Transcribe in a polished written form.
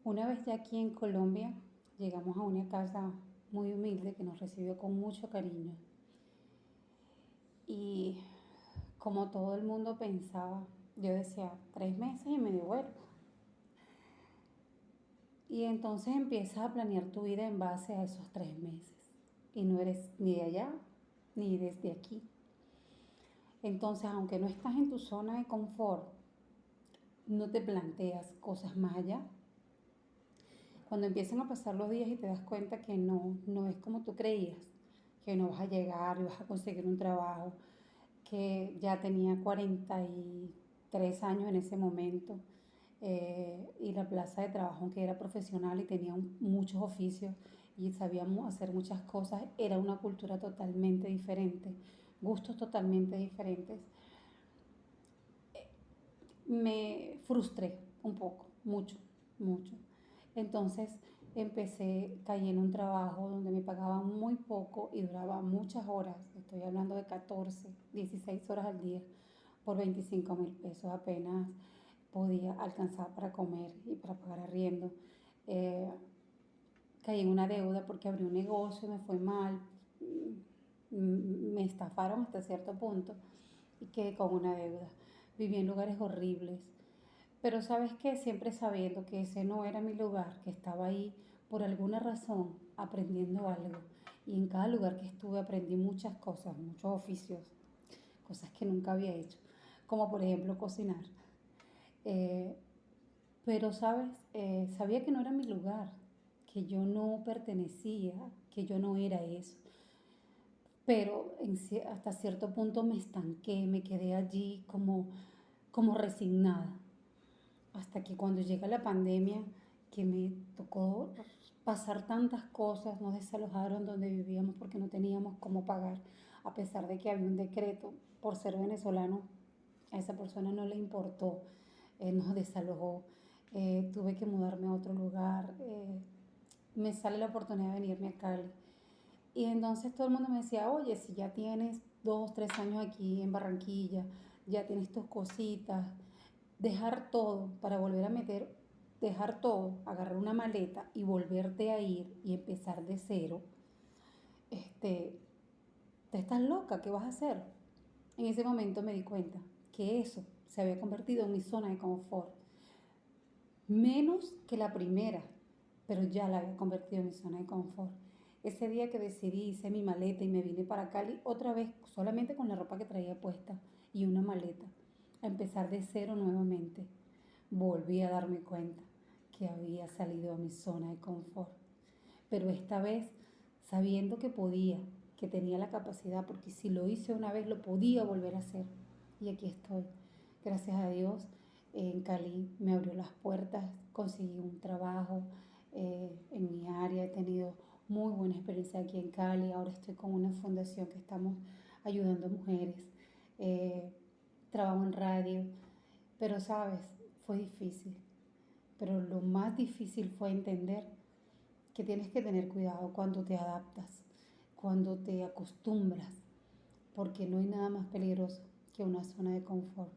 Una vez ya aquí en Colombia, llegamos a una casa muy humilde que nos recibió con mucho cariño. Y como todo el mundo pensaba, yo decía, 3 meses y me devuelvo. Y entonces empiezas a planear tu vida en base a esos 3 meses. Y no eres ni de allá ni desde aquí. Entonces, aunque no estás en tu zona de confort, no te planteas cosas más allá. Cuando empiezan a pasar los días y te das cuenta que no es como tú creías, que no vas a llegar y vas a conseguir un trabajo, que ya tenía 43 años en ese momento, y la plaza de trabajo, aunque era profesional y tenía muchos oficios y sabíamos hacer muchas cosas, era una cultura totalmente diferente, gustos totalmente diferentes. Me frustré un poco, mucho, mucho. Entonces caí en un trabajo donde me pagaban muy poco y duraba muchas horas, estoy hablando de 14, 16 horas al día, por 25.000 pesos apenas podía alcanzar para comer y para pagar arriendo. Eh, Caí en una deuda porque abrí un negocio, me fue mal, me estafaron hasta cierto punto y quedé con una deuda. Viví en lugares horribles, pero sabes que siempre sabiendo que ese no era mi lugar, que estaba ahí por alguna razón aprendiendo algo. Y en cada lugar que estuve aprendí muchas cosas, muchos oficios, cosas que nunca había hecho, como por ejemplo cocinar. Eh, pero, ¿sabes? Sabía que no era mi lugar, que yo no pertenecía, que yo no era eso. Pero hasta cierto punto me estanqué, me quedé allí como resignada. Hasta que cuando llega la pandemia, que me tocó pasar tantas cosas, nos desalojaron donde vivíamos porque no teníamos cómo pagar, a pesar de que había un decreto, por ser venezolano, a esa persona no le importó, nos desalojó, tuve que mudarme a otro lugar, me sale la oportunidad de venirme a Cali. Y entonces todo el mundo me decía, oye, si ya tienes 2, 3 años aquí en Barranquilla, ya tienes tus cositas, dejar todo para volver a dejar todo, agarrar una maleta y volverte a ir y empezar de cero, este, te estás loca, ¿qué vas a hacer? En ese momento me di cuenta que eso se había convertido en mi zona de confort, menos que la primera, pero ya la había convertido en mi zona de confort. Ese día que decidí, hice mi maleta y me vine para Cali otra vez, solamente con la ropa que traía puesta y una maleta, a empezar de cero nuevamente. Volví a darme cuenta que había salido a mi zona de confort, pero esta vez sabiendo que podía, que tenía la capacidad, porque si lo hice una vez lo podía volver a hacer. Y aquí estoy. Gracias a Dios, en Cali me abrió las puertas, conseguí un trabajo en mi área, he tenido muy buena experiencia aquí en Cali, ahora estoy con una fundación que estamos ayudando a mujeres, eh, trabajo en radio, pero sabes, fue difícil, pero lo más difícil fue entender que tienes que tener cuidado cuando te adaptas, cuando te acostumbras, porque no hay nada más peligroso que una zona de confort.